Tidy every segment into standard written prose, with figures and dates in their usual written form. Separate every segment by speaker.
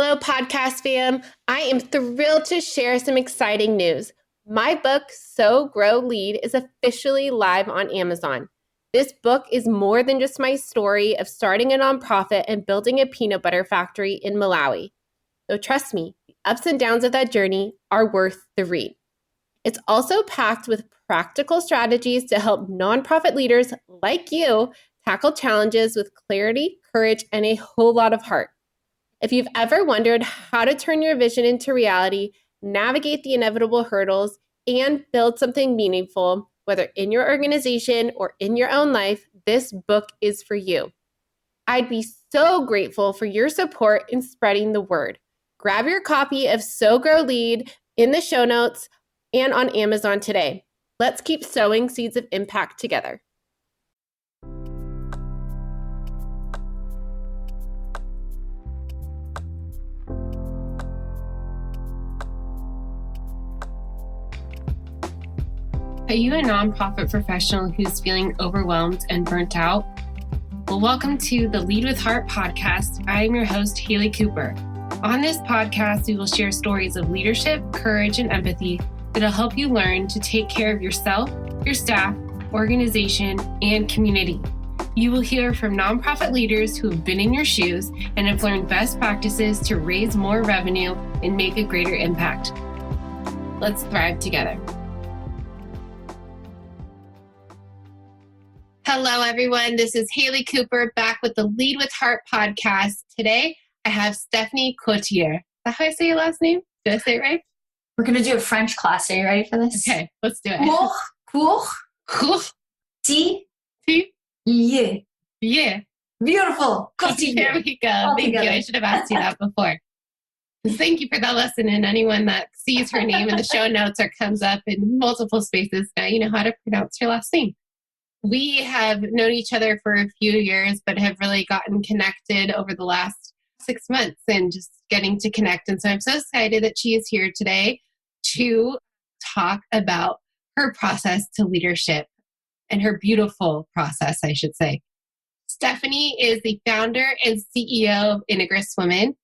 Speaker 1: Hello, podcast fam. I am thrilled to share some exciting news. My book, So Grow Lead, is officially live on Amazon. This book is more than just my story of starting a nonprofit and building a peanut butter factory in Malawi. Though trust me, the ups and downs of that journey are worth the read. It's also packed with practical strategies to help nonprofit leaders like you tackle challenges with clarity, courage, and a whole lot of heart. If you've ever wondered how to turn your vision into reality, navigate the inevitable hurdles, and build something meaningful, whether in your organization or in your own life, this book is for you. I'd be so grateful for your support in spreading the word. Grab your copy of So Grow Lead in the show notes and on Amazon today. Let's keep sowing seeds of impact together. Are you a nonprofit professional who's feeling overwhelmed and burnt out? Well, welcome to the Lead with Heart podcast. I am your host, Haley Cooper. On this podcast, we will share stories of leadership, courage, and empathy that'll help you learn to take care of yourself, your staff, organization, and community. You will hear from nonprofit leaders who have been in your shoes and have learned best practices to raise more revenue and make a greater impact. Let's thrive together. Hello, everyone. This is Haley Cooper back with the Lead with Heart podcast. Today, I have Stephanie Courtillier. Is that how I say your last name? Did I say it right?
Speaker 2: We're going to do a French class. Are you ready for this?
Speaker 1: Okay, let's do it.
Speaker 2: Courtillier.
Speaker 1: Yeah.
Speaker 2: Beautiful. Courtillier.
Speaker 1: There we go. Thank you. I should have asked you that before. Thank you for that lesson. And anyone that sees her name in the show notes or comes up in multiple spaces, now you know how to pronounce your last name. We have known each other for a few years, but have really gotten connected over the last 6 months and just getting to connect. And so I'm so excited that she is here today to talk about her process to leadership and her beautiful process, I should say. Stephanie is the founder and CEO of Integrous Women.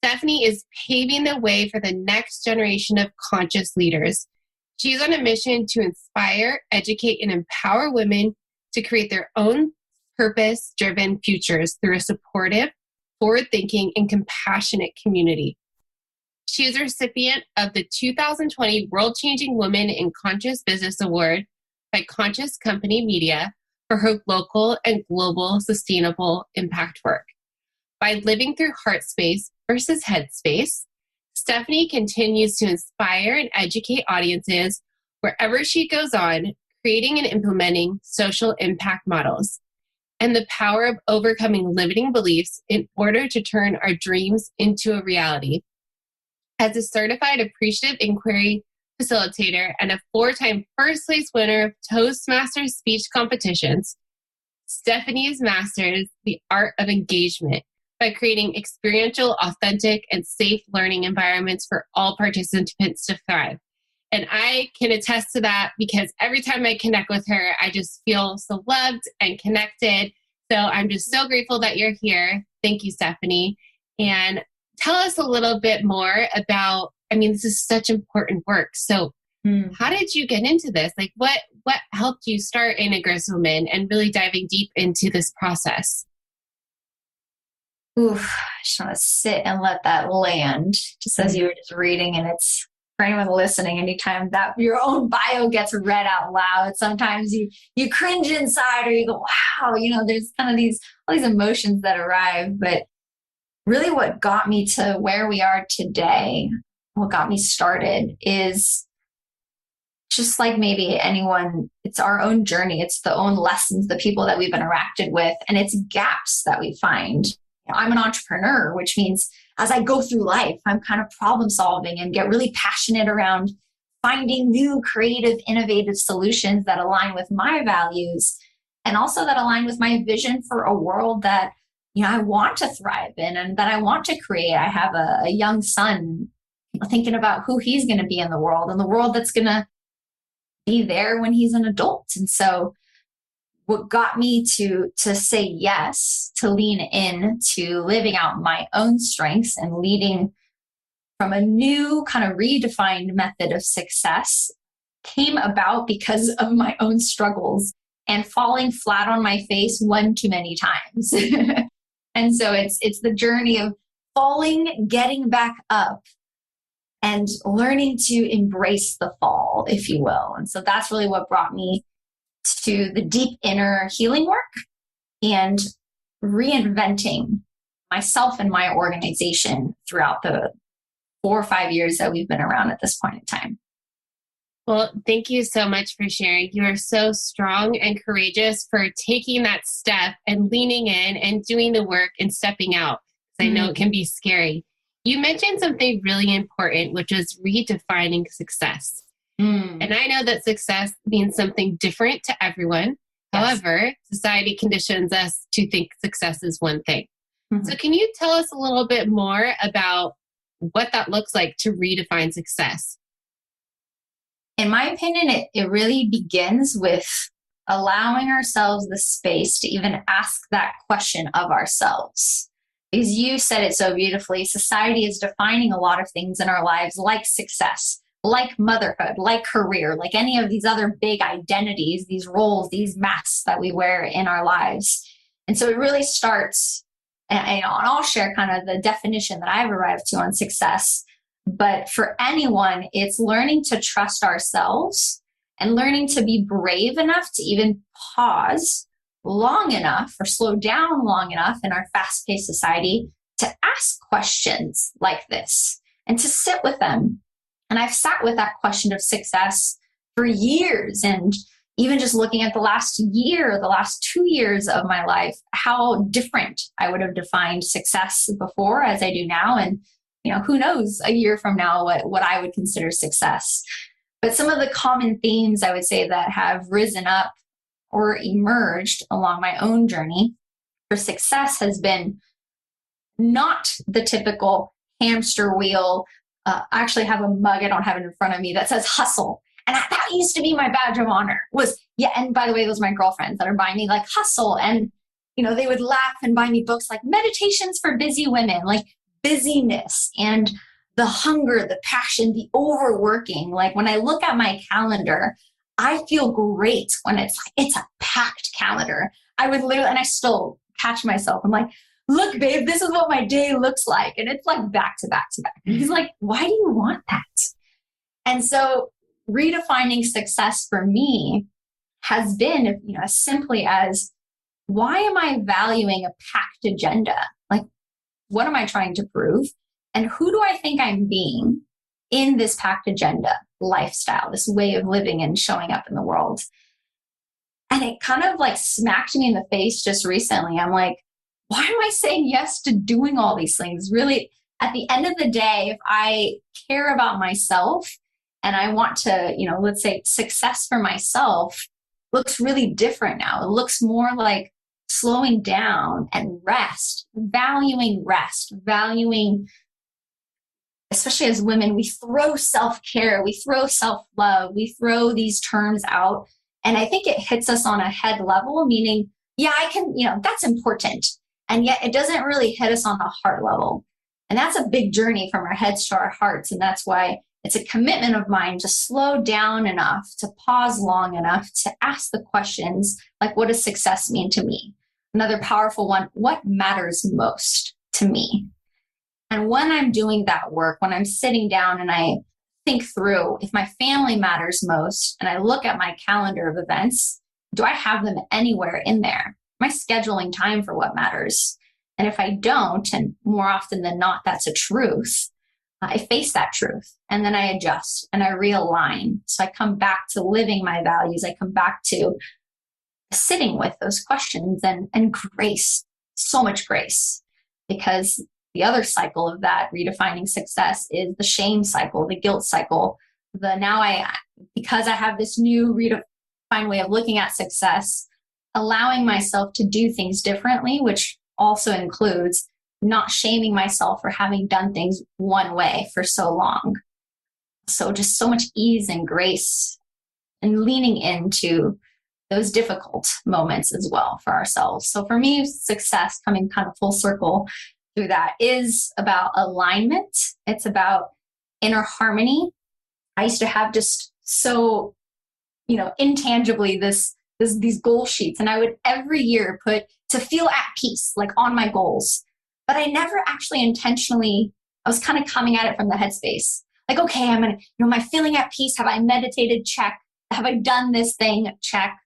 Speaker 1: Stephanie is paving the way for the next generation of conscious leaders. She's on a mission to inspire, educate, and empower women to create their own purpose-driven futures through a supportive, forward-thinking, and compassionate community. She is a recipient of the 2020 World-Changing Women in Conscious Business Award by Conscious Company Media for her local and global sustainable impact work. By living through heart space versus head space, Stephanie continues to inspire and educate audiences wherever she goes on, creating and implementing social impact models and the power of overcoming limiting beliefs in order to turn our dreams into a reality. As a certified Appreciative Inquiry facilitator and a 4-time first place winner of Toastmasters speech competitions, Stephanie has mastered the art of engagement by creating experiential, authentic, and safe learning environments for all participants to thrive. And I can attest to that because every time I connect with her, I just feel so loved and connected. So I'm just so grateful that you're here. Thank you, Stephanie. And tell us a little bit more about, this is such important work. So how did you get into this? Like what helped you start Integrous Women and really diving deep into this process?
Speaker 2: Oof, I just want to sit and let that land, just as you were just reading. And it's for anyone listening, anytime that your own bio gets read out loud, sometimes you cringe inside or you go, wow, there's kind of all these emotions that arrive. But really what got me to where we are today, what got me started is just like maybe anyone, it's our own journey. It's the own lessons, the people that we've interacted with, and it's gaps that we find. I'm an entrepreneur, which means as I go through life, I'm kind of problem solving and get really passionate around finding new, creative, innovative solutions that align with my values and also that align with my vision for a world that, I want to thrive in and that I want to create. I have a young son thinking about who he's going to be in the world and the world that's going to be there when he's an adult. And so what got me to say yes, to lean in to living out my own strengths and leading from a new kind of redefined method of success came about because of my own struggles and falling flat on my face one too many times. And so it's the journey of falling, getting back up, and learning to embrace the fall, if you will. And so that's really what brought me to the deep inner healing work and reinventing myself and my organization throughout the 4 or 5 years that we've been around at this point in time.
Speaker 1: Well, thank you so much for sharing. You are so strong and courageous for taking that step and leaning in and doing the work and stepping out. I know it can be scary. You mentioned something really important, which is redefining success. And I know that success means something different to everyone. Yes. However, society conditions us to think success is one thing. So can you tell us a little bit more about what that looks like to redefine success?
Speaker 2: In my opinion, it really begins with allowing ourselves the space to even ask that question of ourselves. Because you said it so beautifully, society is defining a lot of things in our lives like success, like motherhood, like career, like any of these other big identities, these roles, these masks that we wear in our lives. And so it really starts, and I'll share kind of the definition that I've arrived to on success. But for anyone, it's learning to trust ourselves and learning to be brave enough to even pause long enough or slow down long enough in our fast-paced society to ask questions like this and to sit with them. And I've sat with that question of success for years. And even just looking at the last year, the last 2 years of my life, how different I would have defined success before as I do now. And who knows a year from now what I would consider success. But some of the common themes I would say that have risen up or emerged along my own journey for success has been not the typical hamster wheel. I actually have a mug, I don't have it in front of me, that says hustle. And that used to be my badge of honor and by the way, those are my girlfriends that are buying me like hustle. And, they would laugh and buy me books like Meditations for Busy Women, like busyness and the hunger, the passion, the overworking. Like when I look at my calendar, I feel great when it's a packed calendar. I would literally, and I still catch myself. I'm like, look, babe, this is what my day looks like. And it's like back to back to back. And he's like, why do you want that? And so redefining success for me has been, as simply as, why am I valuing a packed agenda? Like, what am I trying to prove? And who do I think I'm being in this packed agenda lifestyle, this way of living and showing up in the world? And it kind of like smacked me in the face just recently. I'm like, why am I saying yes to doing all these things? Really, at the end of the day, if I care about myself and I want to, let's say success for myself looks really different now. It looks more like slowing down and valuing rest, especially as women, we throw self-care, we throw self-love, we throw these terms out. And I think it hits us on a head level, meaning, yeah, I can, that's important. And yet it doesn't really hit us on a heart level. And that's a big journey from our heads to our hearts. And that's why it's a commitment of mine to slow down enough, to pause long enough, to ask the questions like, what does success mean to me? Another powerful one, what matters most to me? And when I'm doing that work, when I'm sitting down and I think through if my family matters most and I look at my calendar of events, do I have them anywhere in there? Am I scheduling time for what matters? And if I don't, and more often than not, that's a truth, I face that truth and then I adjust and I realign. So I come back to living my values. I come back to sitting with those questions and grace, so much grace, because the other cycle of that redefining success is the shame cycle, the guilt cycle. Because I have this new redefined way of looking at success, allowing myself to do things differently, which also includes not shaming myself for having done things one way for so long. So just so much ease and grace and leaning into those difficult moments as well for ourselves. So for me, success, coming kind of full circle through that, is about alignment. It's about inner harmony. I used to have just so, intangibly these goal sheets, and I would every year put to feel at peace, like on my goals. But I never actually intentionally, I was kind of coming at it from the headspace. Like, okay, I'm going to, am I feeling at peace? Have I meditated? Check. Have I done this thing? Check.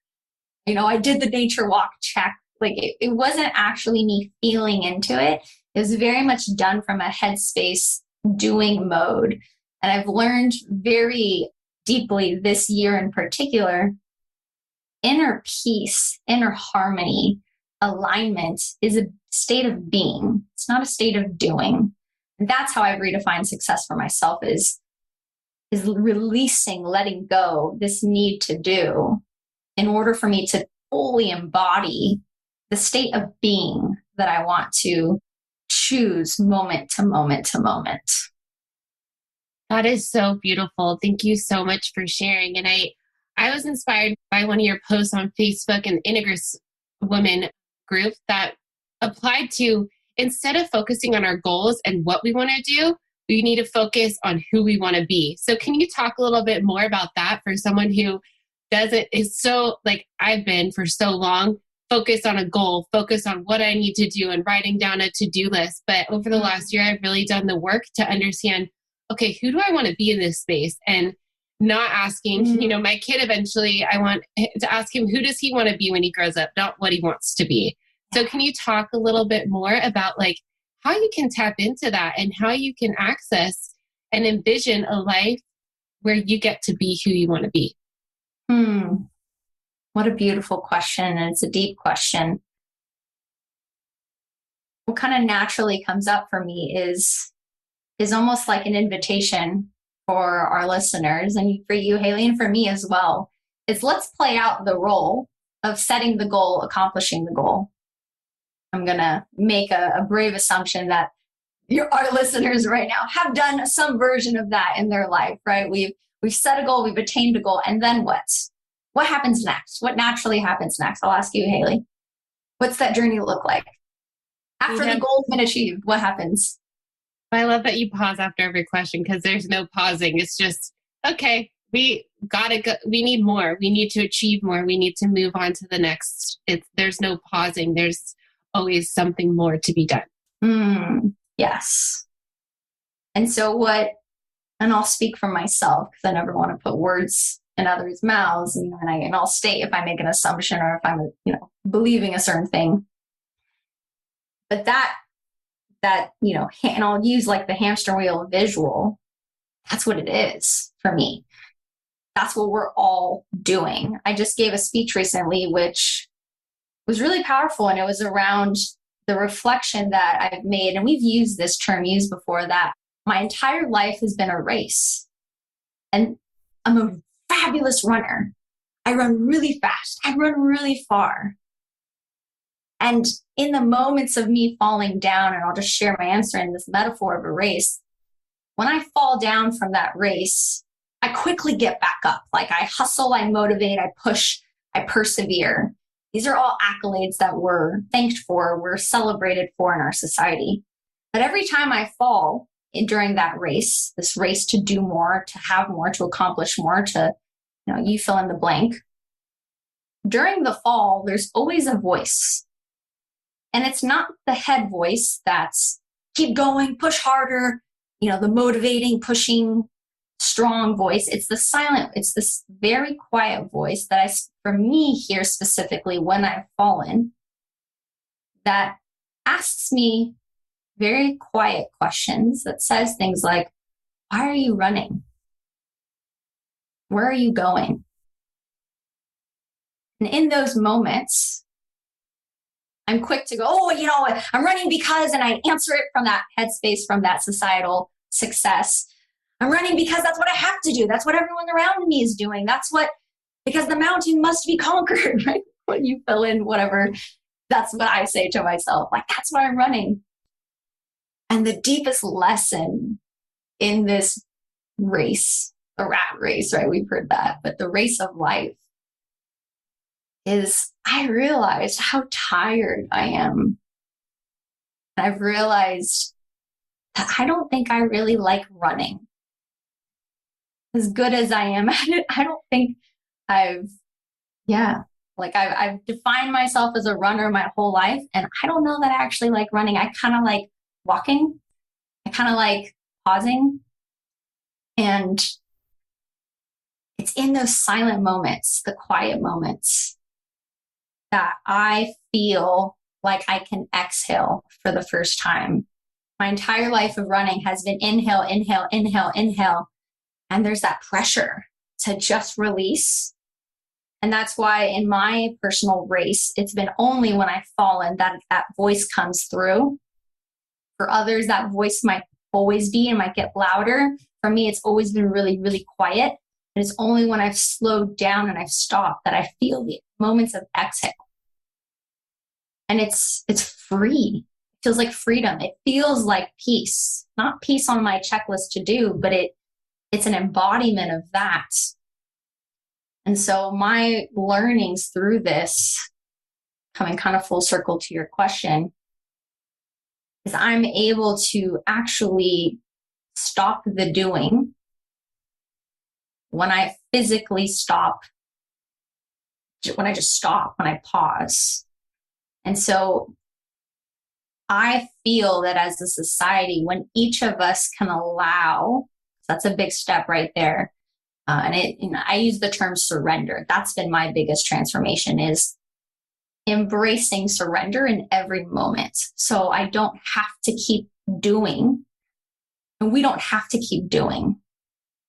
Speaker 2: I did the nature walk. Check. Like it wasn't actually me feeling into it. It was very much done from a headspace doing mode. And I've learned very deeply this year in particular, inner peace, inner harmony, alignment is a state of being. It's not a state of doing. And that's how I've redefined success for myself is releasing, letting go this need to do in order for me to fully embody the state of being that I want to choose moment to moment to moment.
Speaker 1: That is so beautiful. Thank you so much for sharing. And I was inspired by one of your posts on Facebook and Integrous Women group that applied to, instead of focusing on our goals and what we want to do, we need to focus on who we want to be. So can you talk a little bit more about that for someone who is so, like I've been for so long, focused on a goal, focused on what I need to do and writing down a to-do list. But over the last year, I've really done the work to understand, okay, who do I want to be in this space? And not asking, my kid eventually, I want to ask him, who does he want to be when he grows up, not what he wants to be. So can you talk a little bit more about like how you can tap into that and how you can access and envision a life where you get to be who you want to be?
Speaker 2: What a beautiful question. And it's a deep question. What kind of naturally comes up for me is almost like an invitation for our listeners and for you, Haley, and for me as well. Is let's play out the role of setting the goal, accomplishing the goal. I'm going to make a brave assumption that our listeners right now have done some version of that in their life, right? We've set a goal, we've attained a goal, and then what? What happens next? What naturally happens next? I'll ask you, Haley. What's that journey look like? After the goal's been achieved, what happens?
Speaker 1: I love that you pause after every question because there's no pausing. It's just, okay, we gotta go. We need more. We need to achieve more. We need to move on to the next. There's no pausing. There's always something more to be done.
Speaker 2: Yes. And so and I'll speak for myself because I never want to put words in others' mouths. And I'll state if I make an assumption or if I'm, believing a certain thing. But that, and I'll use like the hamster wheel visual. That's what it is for me. That's what we're all doing. I just gave a speech recently, which was really powerful. And it was around the reflection that I've made. And we've used this term before, that my entire life has been a race. And I'm a fabulous runner. I run really fast. I run really far. And in the moments of me falling down, and I'll just share my answer in this metaphor of a race, when I fall down from that race, I quickly get back up. Like I hustle, I motivate, I push, I persevere. These are all accolades that we're thanked for, we're celebrated for in our society. But every time I fall during that race, this race to do more, to have more, to accomplish more, to, you fill in the blank. During the fall, there's always a voice. And it's not the head voice that's keep going, push harder, the motivating, pushing, strong voice. It's the silent, it's this very quiet voice that for me here specifically when I've fallen, that asks me very quiet questions, that says things like, why are you running? Where are you going? And in those moments, I'm quick to go, I'm running because, and I answer it from that headspace, from that societal success. I'm running because that's what I have to do. That's what everyone around me is doing. Because the mountain must be conquered, right? When you fill in whatever, that's what I say to myself. Like, that's why I'm running. And the deepest lesson in this race, the rat race, right? We've heard that, but the race of life is I realized how tired I am. I've realized that I don't think I really like running. As good as I am at it, I don't think I've, I've defined myself as a runner my whole life. And I don't know that I actually like running. I kind of like walking. I kind of like pausing. And it's in those silent moments, the quiet moments, that I feel like I can exhale for the first time. My entire life of running has been inhale, inhale, inhale, inhale. And there's that pressure to just release. And that's why in my personal race, it's been only when I've fallen that that voice comes through. For others, that voice might always be and might get louder. For me, it's always been really, really quiet. And it's only when I've slowed down and I've stopped that I feel the moments of exhale. And it's free. It feels like freedom. It feels like peace. Not peace on my checklist to do, but it's an embodiment of that. And so my learnings through this, coming kind of full circle to your question, is I'm able to actually stop the doing when I physically stop, when I just stop, when I pause. And so I feel that as a society, when each of us can allow, that's a big step right there. I use the term surrender. That's been my biggest transformation, is embracing surrender in every moment. So I don't have to keep doing, and we don't have to keep doing.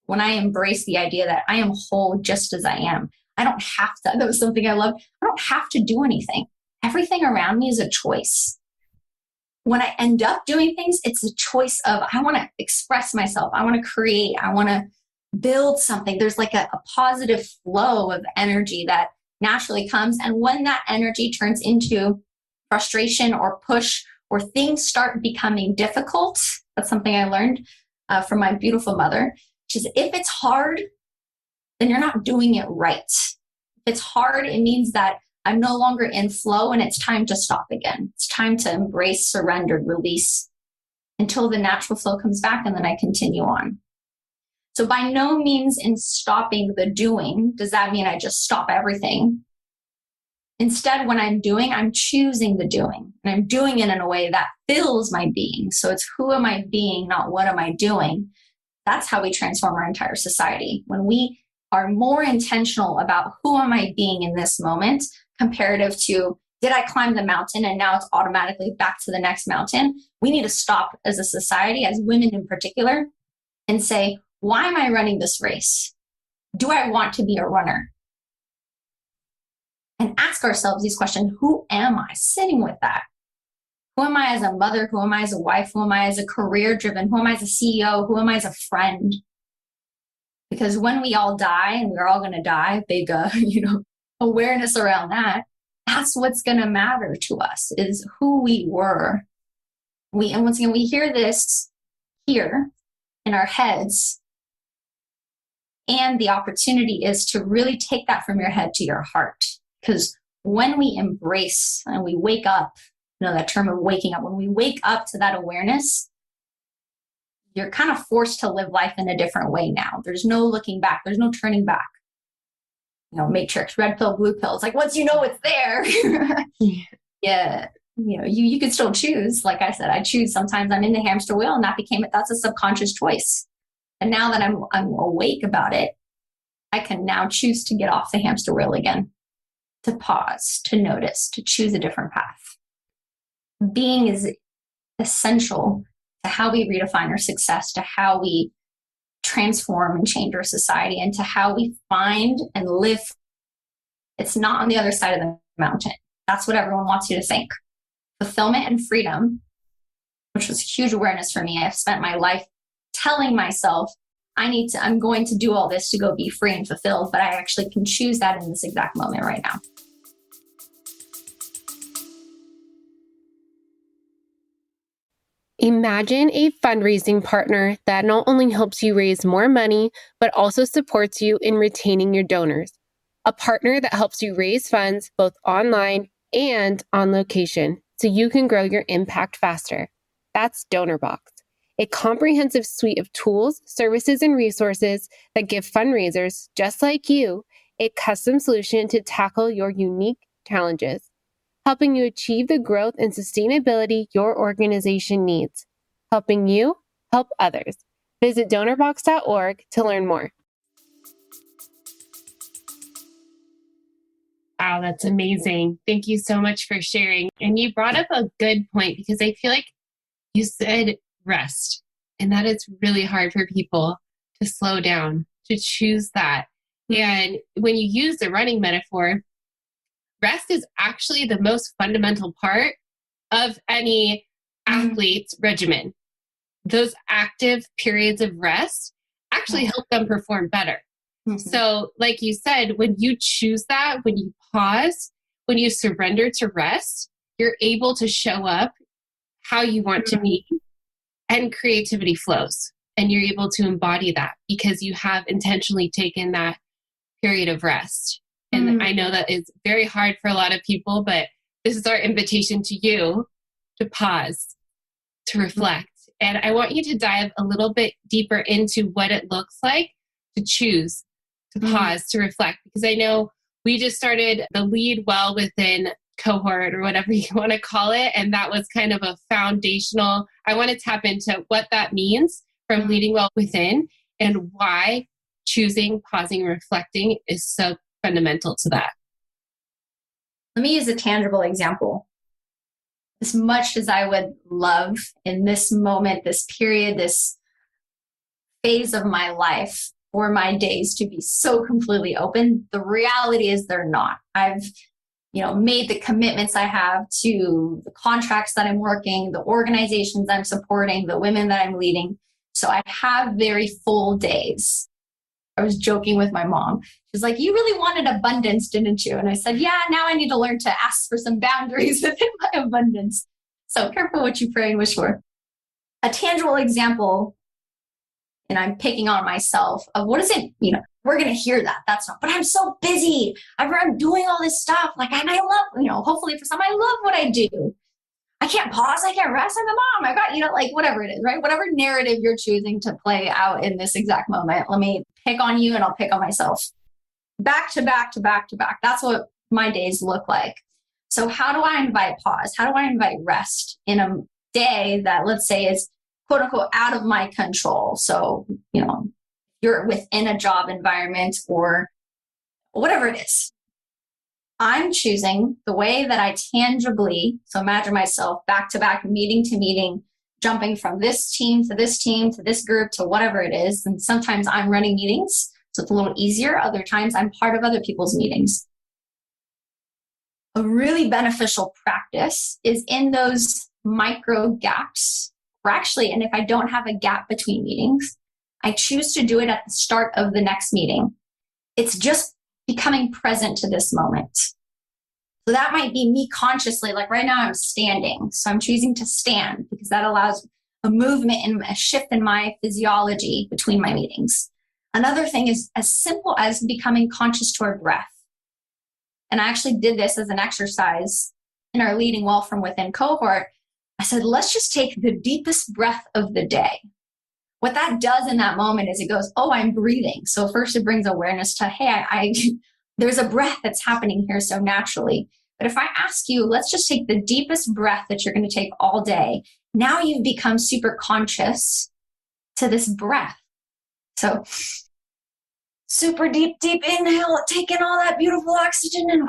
Speaker 2: When I embrace the idea that I am whole just as I am, I don't have to, that was something I loved. I don't have to do anything. Everything around me is a choice. When I end up doing things, it's a choice of, I want to express myself. I want to create. I want to build something. There's like a positive flow of energy that naturally comes. And when that energy turns into frustration or push, or things start becoming difficult, that's something I learned from my beautiful mother, which is, if it's hard, then you're not doing it right. If it's hard, it means that I'm no longer in flow and it's time to stop again. It's time to embrace, surrender, release until the natural flow comes back, and then I continue on. So by no means in stopping the doing does that mean I just stop everything. Instead, when I'm doing, I'm choosing the doing, and I'm doing it in a way that fills my being. So it's who am I being, not what am I doing. That's how we transform our entire society. When we are more intentional about who am I being in this moment, comparative to, did I climb the mountain and now it's automatically back to the next mountain? We need to stop as a society, as women in particular, and say, why am I running this race? Do I want to be a runner? And ask ourselves these questions. Who am I? Sitting with that. Who am I as a mother? Who am I as a wife? Who am I as a career driven? Who am I as a CEO? Who am I as a friend? Because when we all die, and we're all going to die, big, awareness around that, that's what's going to matter to us, is who we were. And once again, we hear this here in our heads, and the opportunity is to really take that from your head to your heart. Because when we embrace and we wake up, that term of waking up, when we wake up to that awareness, you're kind of forced to live life in a different way now. There's no looking back. There's no turning back. Matrix, red pill, blue pill. It's like, once you know it's there, you can still choose. Like I said, I choose. Sometimes I'm in the hamster wheel, and that's a subconscious choice. And now that I'm awake about it, I can now choose to get off the hamster wheel again, to pause, to notice, to choose a different path. Being is essential to how we redefine our success, to how we transform and change our society, and to how we find and live. It's not on the other side of the mountain. That's what everyone wants you to think. Fulfillment and freedom, which was huge awareness for me. I've spent my life telling myself, I'm going to do all this to go be free and fulfilled, but I actually can choose that in this exact moment right now.
Speaker 1: Imagine a fundraising partner that not only helps you raise more money, but also supports you in retaining your donors. a partner that helps you raise funds both online and on location so you can grow your impact faster. That's DonorBox, a comprehensive suite of tools, services, and resources that give fundraisers just like you a custom solution to tackle your unique challenges, helping you achieve the growth and sustainability your organization needs, helping you help others. Visit donorbox.org to learn more. Wow, that's amazing. Thank you so much for sharing. And you brought up a good point because I feel like you said rest, and that is really hard for people to slow down, to choose that. And when you use the running metaphor, rest is actually the most fundamental part of any athlete's regimen. Those active periods of rest actually help them perform better. So like you said, when you choose that, when you pause, when you surrender to rest, you're able to show up how you want to be, and creativity flows. And you're able to embody that because you have intentionally taken that period of rest. And I know that is very hard for a lot of people, but this is our invitation to you to pause, to reflect. And I want you to dive a little bit deeper into what it looks like to choose, to pause, to reflect, because I know we just started the Lead Well Within cohort or whatever you want to call it. And that was kind of a foundational, I want to tap into what that means from leading well within and why choosing, pausing, reflecting is so fundamental to that.
Speaker 2: Let me use a tangible example. As much as I would love in this moment, this period, this phase of my life for my days to be so completely open, the reality is they're not. I've made the commitments I have to the contracts that I'm working, the organizations I'm supporting, the women that I'm leading. So I have very full days. I was joking with my mom. She's like, you really wanted abundance, didn't you? And I said, yeah, now I need to learn to ask for some boundaries within my abundance. So careful what you pray and wish for. A tangible example, and I'm picking on myself, of what is it, we're going to hear that. That's not, but I'm so busy. I'm doing all this stuff. And I love, hopefully for some, I love what I do. I can't pause. I can't rest. I'm a mom. I got, whatever it is, right? Whatever narrative you're choosing to play out in this exact moment, let me pick on you and I'll pick on myself. Back to back to back to back. That's what my days look like. So how do I invite pause? How do I invite rest in a day that, let's say, is quote unquote out of my control? So, you're within a job environment or whatever it is. I'm choosing the way that I tangibly, so imagine myself back to back, meeting to meeting, jumping from this team to this team to this group to whatever it is. And sometimes I'm running meetings, so it's a little easier. Other times I'm part of other people's meetings. A really beneficial practice is in those micro gaps, or actually, and if I don't have a gap between meetings, I choose to do it at the start of the next meeting. It's just becoming present to this moment. So that might be me consciously, like right now I'm standing. So I'm choosing to stand because that allows a movement and a shift in my physiology between my meetings. Another thing is as simple as becoming conscious to our breath. And I actually did this as an exercise in our Leading Well from Within cohort. I said, let's just take the deepest breath of the day. What that does in that moment is it goes, oh, I'm breathing. So first it brings awareness to, hey, there's a breath that's happening here so naturally. But if I ask you, let's just take the deepest breath that you're going to take all day. Now you've become super conscious to this breath. So super deep inhale, taking all that beautiful oxygen and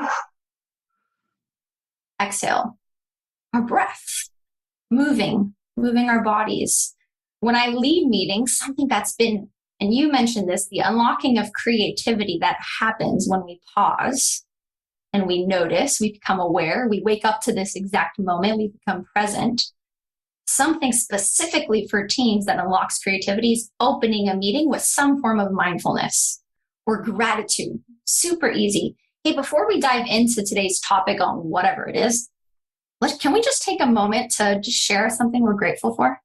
Speaker 2: exhale. Our breath, moving our bodies. When I lead meetings, something that's been, and you mentioned this, the unlocking of creativity that happens when we pause and we notice, we become aware, we wake up to this exact moment, we become present. Something specifically for teams that unlocks creativity is opening a meeting with some form of mindfulness or gratitude. Super easy. Hey, before we dive into today's topic on whatever it is, can we just take a moment to just share something we're grateful for?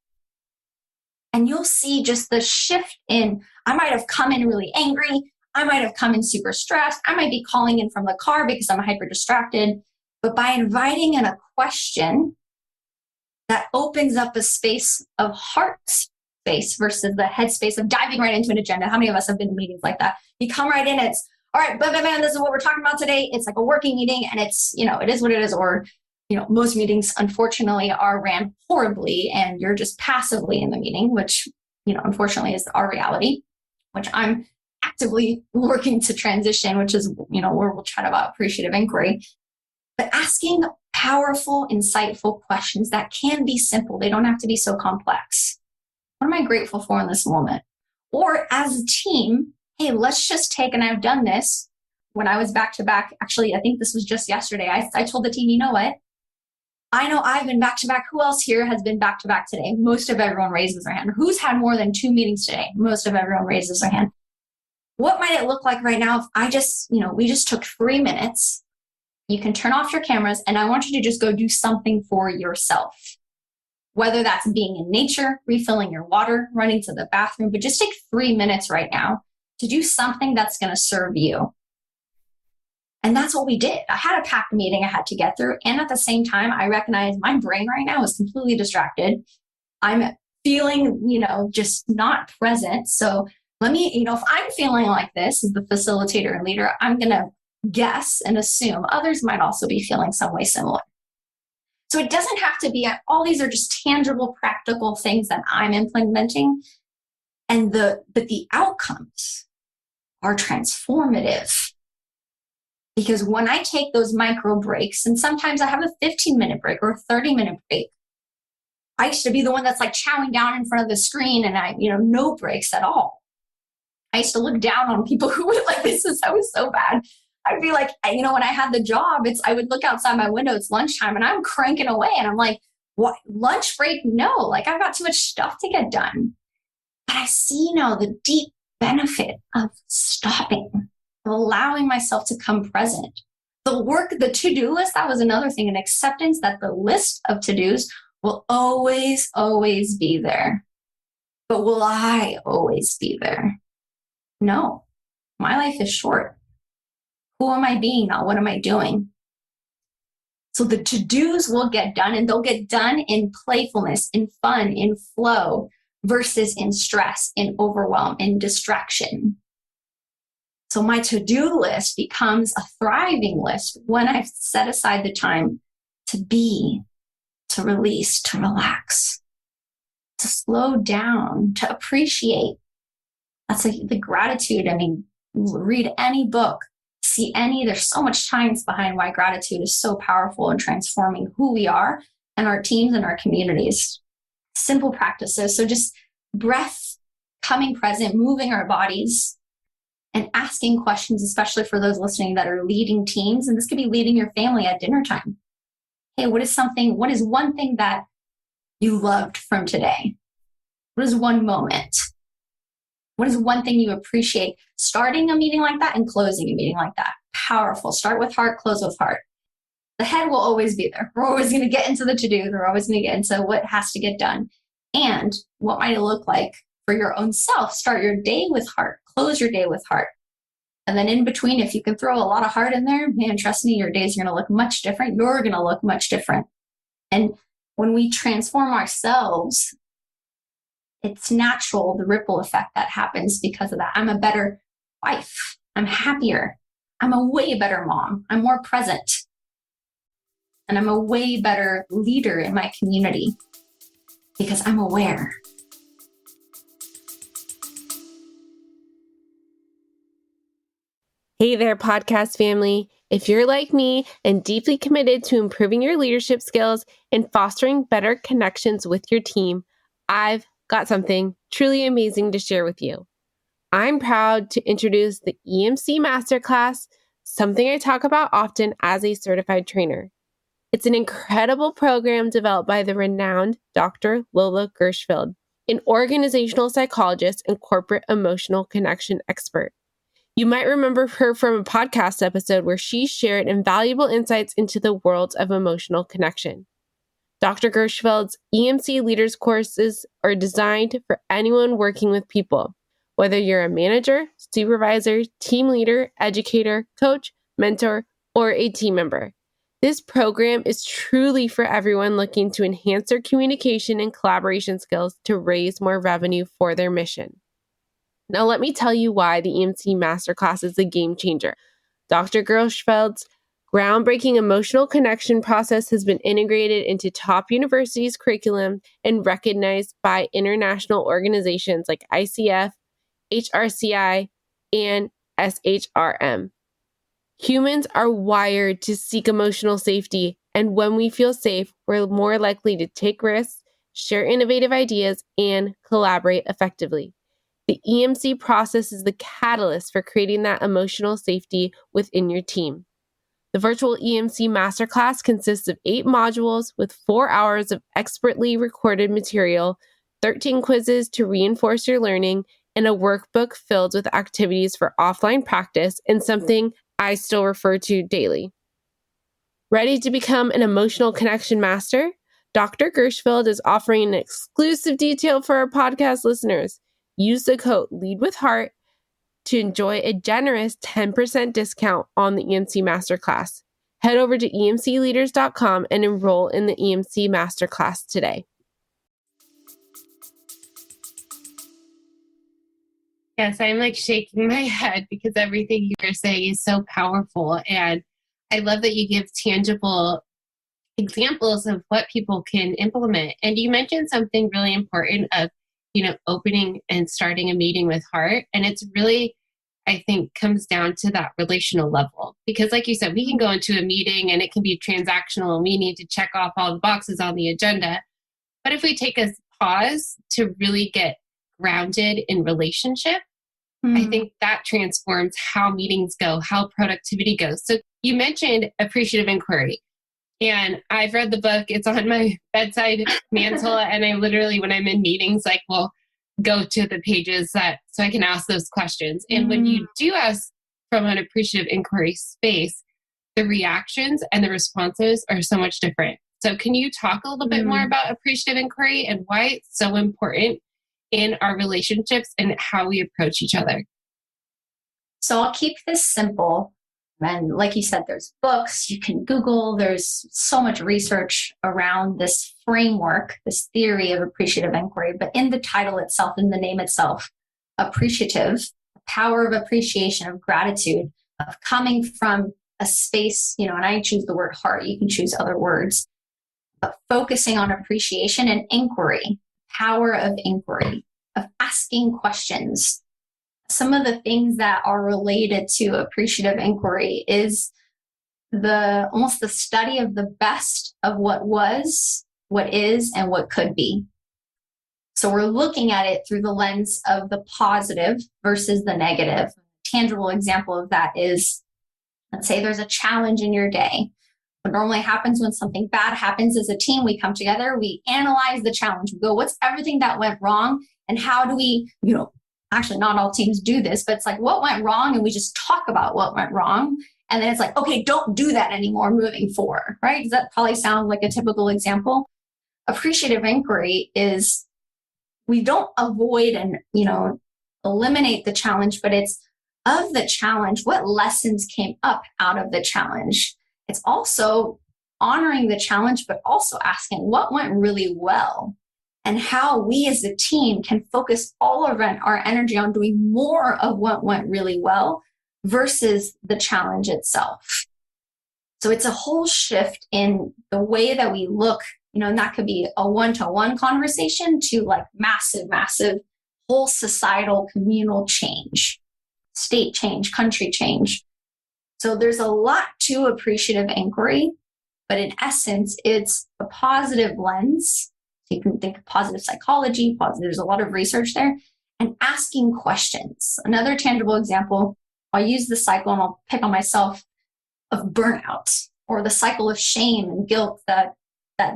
Speaker 2: And you'll see just the shift in, I might have come in really angry. I might have come in super stressed. I might be calling in from the car because I'm hyper distracted. But by inviting in a question that opens up a space of heart space versus the head space of diving right into an agenda. How many of us have been in meetings like that? You come right in, it's, all right, bam, bam, bam, this is what we're talking about today. It's like a working meeting and it's, it is what it is. Or, most meetings, unfortunately, are ran horribly and you're just passively in the meeting, which, unfortunately is our reality, which I'm actively working to transition, which is, where we'll chat about appreciative inquiry. But asking powerful, insightful questions that can be simple. They don't have to be so complex. What am I grateful for in this moment? Or as a team, hey, let's just take, and I've done this when I was back to back. Actually, I think this was just yesterday. I told the team, you know what? I know I've been back to back. Who else here has been back to back today? Most of everyone raises their hand. Who's had more than 2 meetings today? Most of everyone raises their hand. What might it look like right now if I just, we just took 3 minutes. You can turn off your cameras and I want you to just go do something for yourself. Whether that's being in nature, refilling your water, running to the bathroom, but just take 3 minutes right now to do something that's going to serve you. And that's what we did. I had a packed meeting I had to get through. And at the same time, I recognized my brain right now is completely distracted. I'm feeling, just not present. So let me, if I'm feeling like this as the facilitator and leader, I'm going to guess and assume others might also be feeling some way similar. So it doesn't have to be, all these are just tangible, practical things that I'm implementing. But the outcomes are transformative. Because when I take those micro breaks, and sometimes I have a 15-minute break or a 30-minute break, I used to be the one that's like chowing down in front of the screen and no breaks at all. I used to look down on people who were like, I was so bad. I'd be like, when I had the job, I would look outside my window, it's lunchtime and I'm cranking away. And I'm like, what? Lunch break? No, I've got too much stuff to get done. But I see now the deep benefit of stopping, of allowing myself to come present. The to-do list, that was another thing, an acceptance that the list of to-dos will always, always be there. But will I always be there? No, my life is short. Who am I being, not what am I doing? So the to-dos will get done, and they'll get done in playfulness, in fun, in flow, versus in stress, in overwhelm, in distraction. So my to-do list becomes a thriving list when I've set aside the time to be, to release, to relax, to slow down, to appreciate. That's the gratitude. Read any book. There's so much science behind why gratitude is so powerful in transforming who we are and our teams and our communities. Simple practices. So just breath, coming present, moving our bodies, and asking questions, especially for those listening that are leading teams. And this could be leading your family at dinner time. Hey, what is one thing that you loved from today? What is one moment? What is one thing you appreciate? Starting a meeting like that and closing a meeting like that. Powerful. Start with heart, close with heart. The head will always be there. We're always going to get into the to-do. We're always going to get into what has to get done. And what might it look like for your own self? Start your day with heart. Close your day with heart. And then in between, if you can throw a lot of heart in there, man, trust me, your days are going to look much different. You're going to look much different. And when we transform ourselves, it's natural, the ripple effect that happens because of that. I'm a better wife. I'm happier. I'm a way better mom. I'm more present. And I'm a way better leader in my community because I'm aware.
Speaker 1: Hey there, podcast family. If you're like me and deeply committed to improving your leadership skills and fostering better connections with your team, I've got something truly amazing to share with you. I'm proud to introduce the EMC Masterclass, something I talk about often as a certified trainer. It's an incredible program developed by the renowned Dr. Lola Gershfield, an organizational psychologist and corporate emotional connection expert. You might remember her from a podcast episode where she shared invaluable insights into the world of emotional connection. Dr. Gershfield's EMC Leaders courses are designed for anyone working with people,
Speaker 3: whether you're a manager, supervisor, team leader, educator, coach, mentor, or a team member. This program is truly for everyone looking to enhance their communication and collaboration skills to raise more revenue for their mission. Now, let me tell you why the EMC Masterclass is a game changer. Dr. Gershfeld's groundbreaking emotional connection process has been integrated into top universities' curriculum and recognized by international organizations like ICF, HRCI, and SHRM. Humans are wired to seek emotional safety, and when we feel safe, we're more likely to take risks, share innovative ideas, and collaborate effectively. The EMC process is the catalyst for creating that emotional safety within your team. The virtual EMC Masterclass consists of 8 modules with 4 hours of expertly recorded material, 13 quizzes to reinforce your learning, and a workbook filled with activities for offline practice and something I still refer to daily. Ready to become an emotional connection master? Dr. Gershfeld is offering an exclusive detail for our podcast listeners. Use the code LEADWITHHEART to enjoy a generous 10% discount on the EMC Masterclass. Head over to emcleaders.com and enroll in the EMC Masterclass today.
Speaker 1: Yes, I'm like shaking my head because everything you're saying is so powerful. And I love that you give tangible examples of what people can implement. And you mentioned something really important of, opening and starting a meeting with heart. And it's really, I think, comes down to that relational level. Because like you said, we can go into a meeting and it can be transactional and we need to check off all the boxes on the agenda. But if we take a pause to really get grounded in relationship, I think that transforms how meetings go, how productivity goes. So you mentioned Appreciative Inquiry. And I've read the book. It's on my bedside mantle. And I literally, when I'm in meetings, will go to the pages so I can ask those questions. And when you do ask from an Appreciative Inquiry space, the reactions and the responses are so much different. So can you talk a little bit more about Appreciative Inquiry and why it's so important in our relationships and how we approach each other?
Speaker 2: So I'll keep this simple. And like you said, there's books, you can Google, there's so much research around this framework, this theory of appreciative inquiry. But in the title itself, in the name itself, appreciative, power of appreciation, of gratitude, of coming from a space, and I choose the word heart, you can choose other words, but focusing on appreciation and inquiry, power of inquiry, of asking questions. Some of the things that are related to appreciative inquiry is almost the study of the best of what was, what is, and what could be. So we're looking at it through the lens of the positive versus the negative. A tangible example of that is, let's say there's a challenge in your day. What normally happens when something bad happens as a team, we come together, we analyze the challenge, we go, what's everything that went wrong? And how do we, actually not all teams do this, but it's what went wrong? And we just talk about what went wrong. And then it's okay, don't do that anymore moving forward, right? Does that probably sound like a typical example? Appreciative inquiry is we don't avoid and, eliminate the challenge, but it's of the challenge, what lessons came up out of the challenge? It's also honoring the challenge, but also asking what went really well and how we as a team can focus all of our energy on doing more of what went really well versus the challenge itself. So it's a whole shift in the way that we look, and that could be a one-to-one conversation to massive, massive whole societal communal change, state change, country change. So there's a lot to appreciative inquiry, but in essence, it's a positive lens. You can think of positive psychology, there's a lot of research there, and asking questions. Another tangible example, I'll use the cycle and I'll pick on myself of burnout or the cycle of shame and guilt that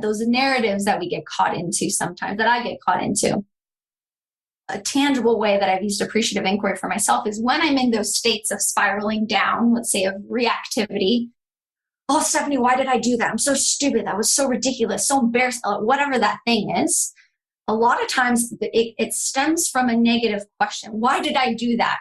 Speaker 2: those narratives that we get caught into sometimes, that I get caught into. A tangible way that I've used appreciative inquiry for myself is when I'm in those states of spiraling down, let's say of reactivity. Oh, Stephanie, why did I do that? I'm so stupid. That was so ridiculous, so embarrassing, whatever that thing is. a lot of times it stems from a negative question. Why did I do that?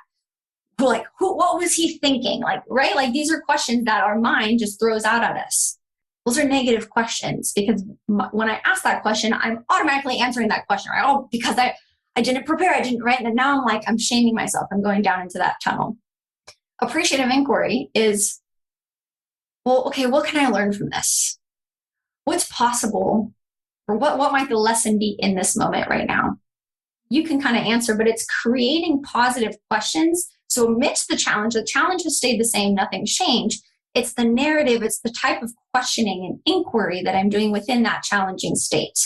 Speaker 2: Like, what was he thinking? Like, right? Like, these are questions that our mind just throws out at us. Those are negative questions, because when I ask that question, I'm automatically answering that question, right? Oh, because I didn't prepare, I didn't write. And now I'm shaming myself. I'm going down into that tunnel. Appreciative inquiry is, well, okay, what can I learn from this? What's possible? Or what might the lesson be in this moment right now? You can kind of answer, but it's creating positive questions. So amidst the challenge has stayed the same, nothing's changed. It's the narrative, it's the type of questioning and inquiry that I'm doing within that challenging state.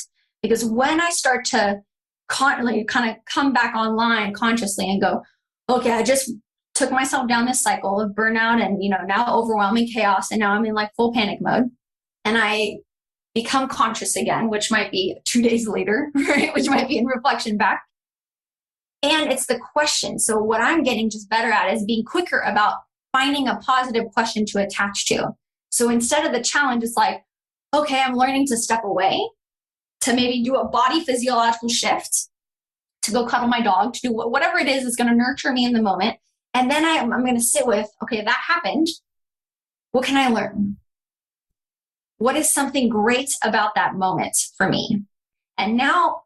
Speaker 2: Because when I start to kind of come back online consciously and go, okay, I just took myself down this cycle of burnout and, now overwhelming chaos. And now I'm in like full panic mode. And I become conscious again, which might be 2 days later, right? Which might be in reflection back. And it's the question. So what I'm getting just better at is being quicker about finding a positive question to attach to. So instead of the challenge, it's like, okay, I'm learning to step away, to maybe do a body physiological shift, to go cuddle my dog, to do whatever it is going to nurture me in the moment. And then I'm going to sit with, okay, that happened. What can I learn? What is something great about that moment for me? And now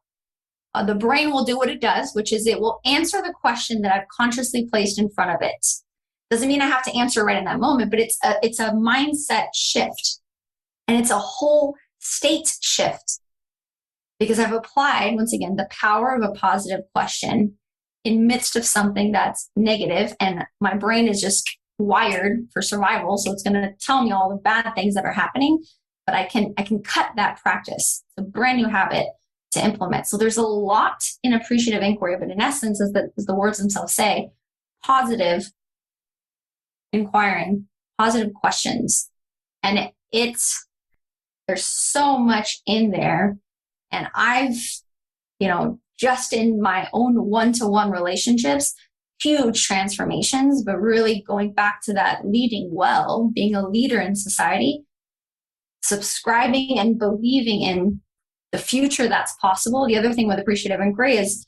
Speaker 2: the brain will do what it does, which is it will answer the question that I've consciously placed in front of it. Doesn't mean I have to answer right in that moment, but it's a mindset shift. And it's a whole state shift, because I've applied, once again, the power of a positive question in midst of something that's negative, and my brain is just wired for survival. So it's going to tell me all the bad things that are happening, but I can cut that practice. It's a brand new habit to implement. So there's a lot in appreciative inquiry, but in essence, as the words themselves say, positive inquiring, positive questions. And there's so much in there. And I've, just in my own one-to-one relationships, huge transformations, but really going back to that leading well, being a leader in society, subscribing and believing in the future that's possible. The other thing with appreciative inquiry is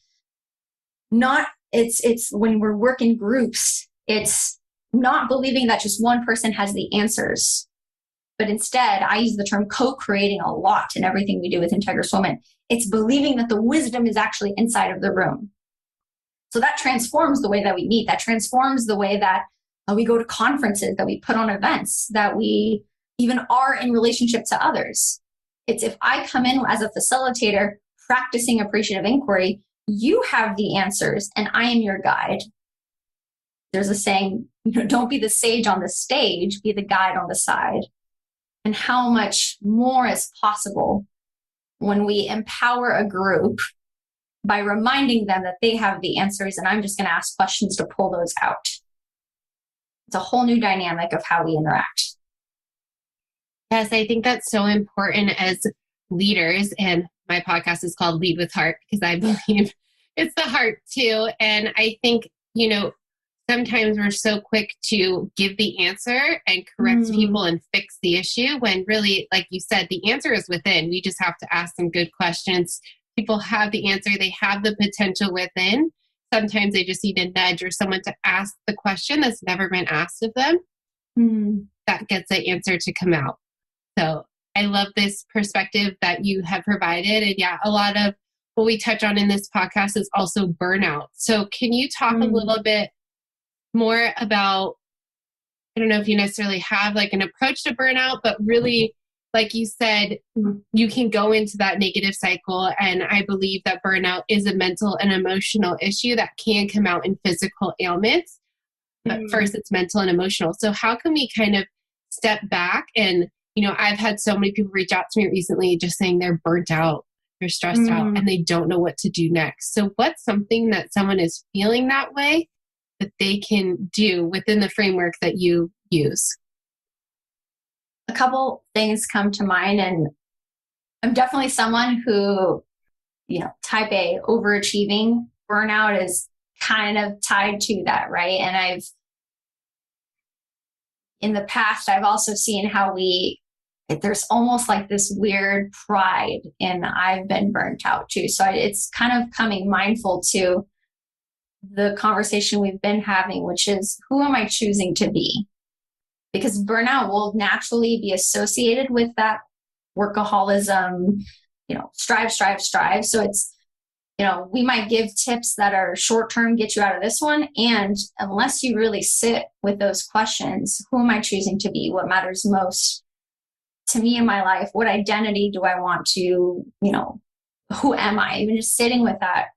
Speaker 2: it's when we're working groups, it's not believing that just one person has the answers, but instead I use the term co-creating a lot in everything we do with Integrous Women. It's believing that the wisdom is actually inside of the room. So that transforms the way that we meet. That transforms the way that we go to conferences, that we put on events, that we even are in relationship to others. It's if I come in as a facilitator practicing appreciative inquiry, you have the answers and I am your guide. There's a saying, don't be the sage on the stage, be the guide on the side. And how much more is possible when we empower a group by reminding them that they have the answers, and I'm just going to ask questions to pull those out. It's a whole new dynamic of how we interact.
Speaker 1: Yes, I think that's so important as leaders. And my podcast is called Lead with Heart, because I believe it's the heart too. And I think, sometimes we're so quick to give the answer and correct people and fix the issue, when really, like you said, the answer is within. We just have to ask some good questions. People have the answer. They have the potential within. Sometimes they just need a nudge or someone to ask the question that's never been asked of them. That gets the answer to come out. So I love this perspective that you have provided. And yeah, a lot of what we touch on in this podcast is also burnout. So can you talk a little bit more about, I don't know if you necessarily have like an approach to burnout, but really, like you said, you can go into that negative cycle. And I believe that burnout is a mental and emotional issue that can come out in physical ailments. But first, it's mental and emotional. So how can we kind of step back? And, I've had so many people reach out to me recently just saying they're burnt out, they're stressed out, and they don't know what to do next. So what's something that someone is feeling that way that they can do within the framework that you use?
Speaker 2: A couple things come to mind, and I'm definitely someone who, type A, overachieving. Burnout is kind of tied to that, right? And in the past, I've also seen how we there's almost like this weird pride in I've been burnt out too. So it's kind of coming mindful to the conversation we've been having, which is, who am I choosing to be? Because burnout will naturally be associated with that workaholism, strive. So it's, we might give tips that are short-term, get you out of this one. And unless you really sit with those questions, who am I choosing to be? What matters most to me in my life? What identity do I want to, who am I? Even just sitting with that.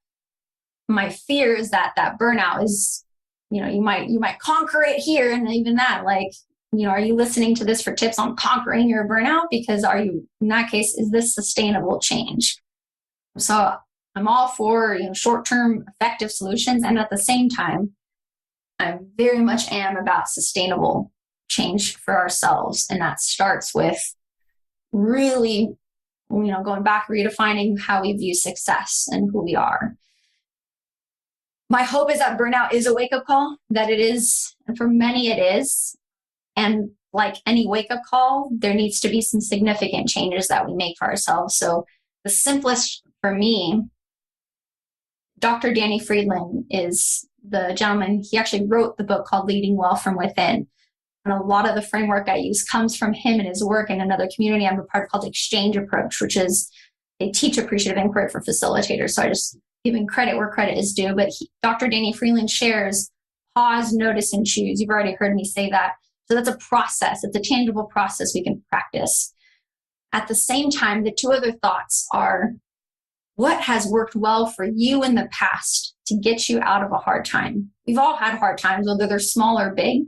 Speaker 2: My fear is that burnout is, you might conquer it here. And even that, like, are you listening to this for tips on conquering your burnout? Because in that case, is this sustainable change? So I'm all for, short-term effective solutions. And at the same time, I very much am about sustainable change for ourselves. And that starts with really, going back, redefining how we view success and who we are. My hope is that burnout is a wake-up call, that it is, and for many it is. And like any wake-up call, there needs to be some significant changes that we make for ourselves. So the simplest for me, Dr. Danny Friedman is the gentleman. He actually wrote the book called Leading Well from Within. And a lot of the framework I use comes from him and his work in another community I'm a part called Exchange Approach, which is, they teach Appreciative Inquiry for facilitators. So I just giving credit where credit is due. But Dr. Danny Friedman shares pause, notice, and choose. You've already heard me say that. So that's a process. It's a tangible process we can practice. At the same time, the two other thoughts are, what has worked well for you in the past to get you out of a hard time? We've all had hard times, whether they're small or big.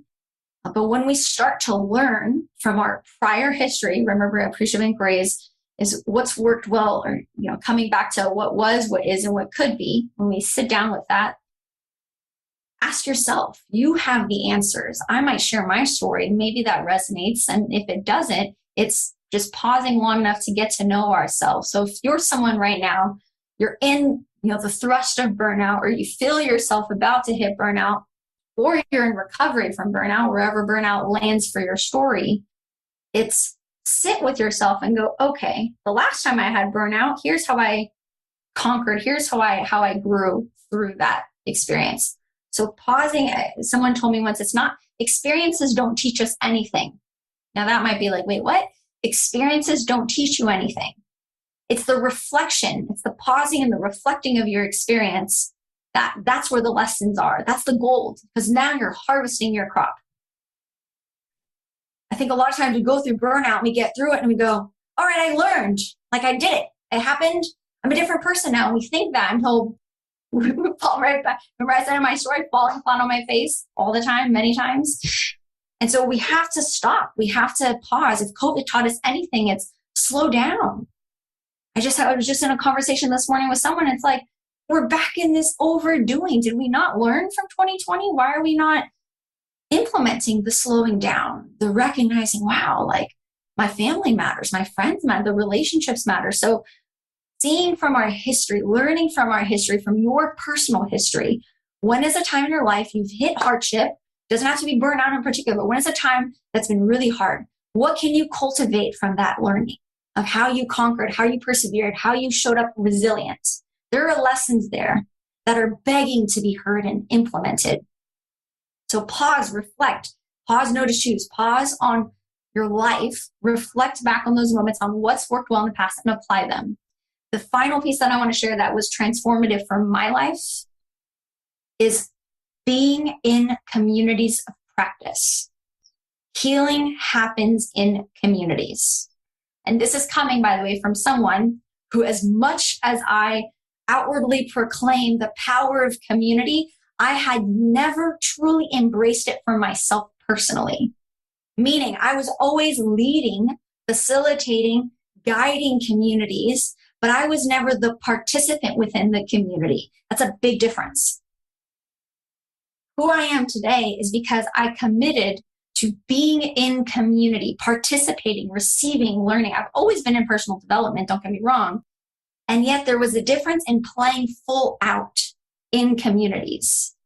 Speaker 2: But when we start to learn from our prior history, remember Appreciative Inquiry is what's worked well, or coming back to what was, what is, and what could be. When we sit down with that, ask yourself, you have the answers. I might share my story, maybe that resonates. And if it doesn't, it's just pausing long enough to get to know ourselves. So if you're someone right now, you're in the thrust of burnout, or you feel yourself about to hit burnout, or you're in recovery from burnout, wherever burnout lands for your story, it's sit with yourself and go, okay, the last time I had burnout, here's how I conquered, here's how I grew through that experience. So pausing, someone told me once, experiences don't teach us anything. Now that might be like, wait, what? Experiences don't teach you anything. It's the reflection. It's the pausing and the reflecting of your experience. That's where the lessons are. That's the gold, because now you're harvesting your crop. I think a lot of times we go through burnout, we get through it and we go, all right, I learned, like I did it. It happened. I'm a different person now. And we think that until we fall right back. Remember I said in my story, falling flat on my face all the time, many times. And so we have to stop. We have to pause. If COVID taught us anything, it's slow down. I was just in a conversation this morning with someone. It's like, we're back in this overdoing. Did we not learn from 2020? Why are we not implementing the slowing down, the recognizing, wow, like my family matters, my friends matter, the relationships matter. So seeing from our history, learning from our history, from your personal history, when is a time in your life you've hit hardship? Doesn't have to be burnout in particular, but when is a time that's been really hard? What can you cultivate from that learning of how you conquered, how you persevered, how you showed up resilient? There are lessons there that are begging to be heard and implemented. So pause, reflect, pause, notice, choose, pause on your life, reflect back on those moments, on what's worked well in the past, and apply them. The final piece that I want to share that was transformative for my life is being in communities of practice. Healing happens in communities. And this is coming, by the way, from someone who, as much as I outwardly proclaim the power of community, I had never truly embraced it for myself personally. Meaning I was always leading, facilitating, guiding communities, but I was never the participant within the community. That's a big difference. Who I am today is because I committed to being in community, participating, receiving, learning. I've always been in personal development, don't get me wrong. And yet there was a difference in playing full out in communities,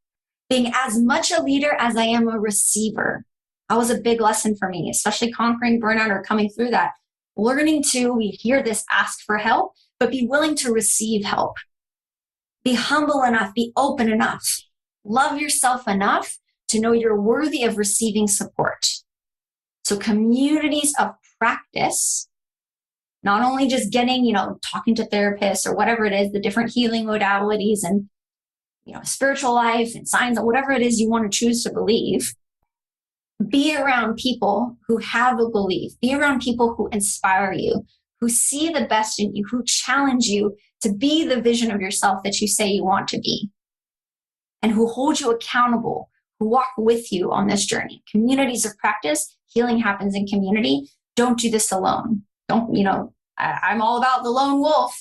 Speaker 2: being as much a leader as I am a receiver. That was a big lesson for me, especially conquering burnout or coming through that. learning to, we hear this, ask for help, but be willing to receive help. Be humble enough, be open enough, love yourself enough to know you're worthy of receiving support. So communities of practice, not only just getting, talking to therapists or whatever it is, the different healing modalities and, spiritual life and science, or whatever it is you want to choose to believe. Be around people who have a belief. Be around people who inspire you, who see the best in you, who challenge you to be the vision of yourself that you say you want to be, and who hold you accountable, who walk with you on this journey. Communities of practice, healing happens in community. Don't do this alone. I'm all about the lone wolf.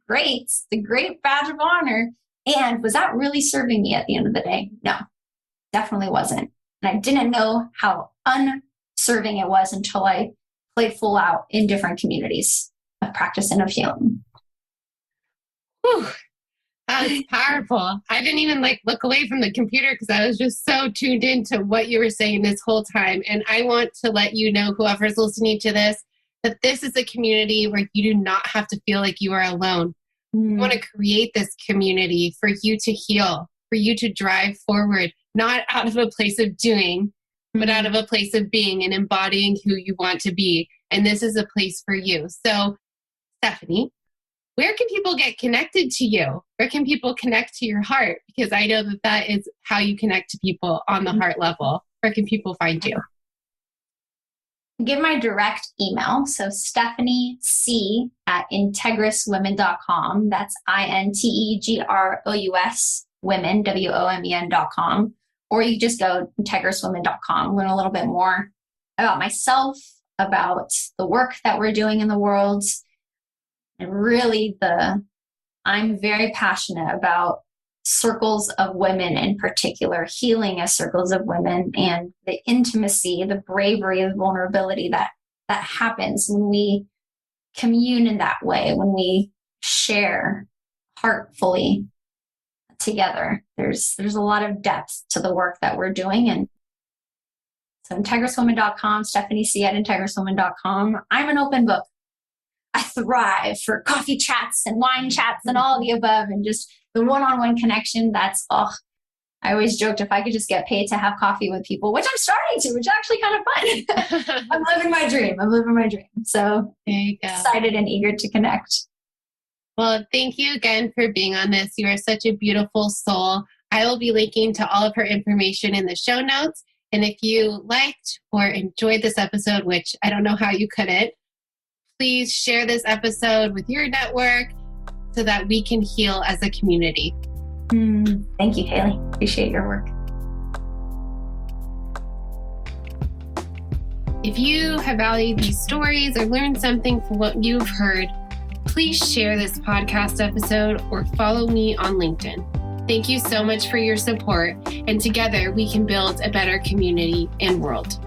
Speaker 2: Great. It's the great badge of honor. And was that really serving me at the end of the day? No, definitely wasn't. And I didn't know how unserving it was until I played full out in different communities of practice and of healing.
Speaker 1: Whew. That was powerful. I didn't even look away from the computer because I was just so tuned into what you were saying this whole time. And I want to let you know, whoever's listening to this, that this is a community where you do not have to feel like you are alone. You want to create this community for you to heal, for you to drive forward, not out of a place of doing, but out of a place of being and embodying who you want to be. And this is a place for you. So, Stephanie, where can people get connected to you? Where can people connect to your heart? Because I know that is how you connect to people on the heart level. Where can people find you?
Speaker 2: Give my direct email. So Stephanie C at integrouswomen.com. That's INTEGROUS women, WOMEN.com. Or you just go integrouswomen.com, learn a little bit more about myself, about the work that we're doing in the world. And really I'm very passionate about circles of women in particular, healing as circles of women, and the intimacy, the bravery, the vulnerability that happens when we commune in that way, when we share heartfully together. There's a lot of depth to the work that we're doing. And so integrouswomen.com, Stephanie C at integrouswomen.com. I'm an open book. I thrive for coffee chats and wine chats and all of the above, and just the one-on-one connection. I always joked if I could just get paid to have coffee with people, which I'm starting to, which is actually kind of fun. I'm living my dream. So excited and eager to connect.
Speaker 1: Well, thank you again for being on this. You are such a beautiful soul. I will be linking to all of her information in the show notes. And if you liked or enjoyed this episode, which I don't know how you couldn't, please share this episode with your network so that we can heal as a community.
Speaker 2: Thank you, Haley. Appreciate your work.
Speaker 1: If you have valued these stories or learned something from what you've heard, please share this podcast episode or follow me on LinkedIn. Thank you so much for your support, and together we can build a better community and world.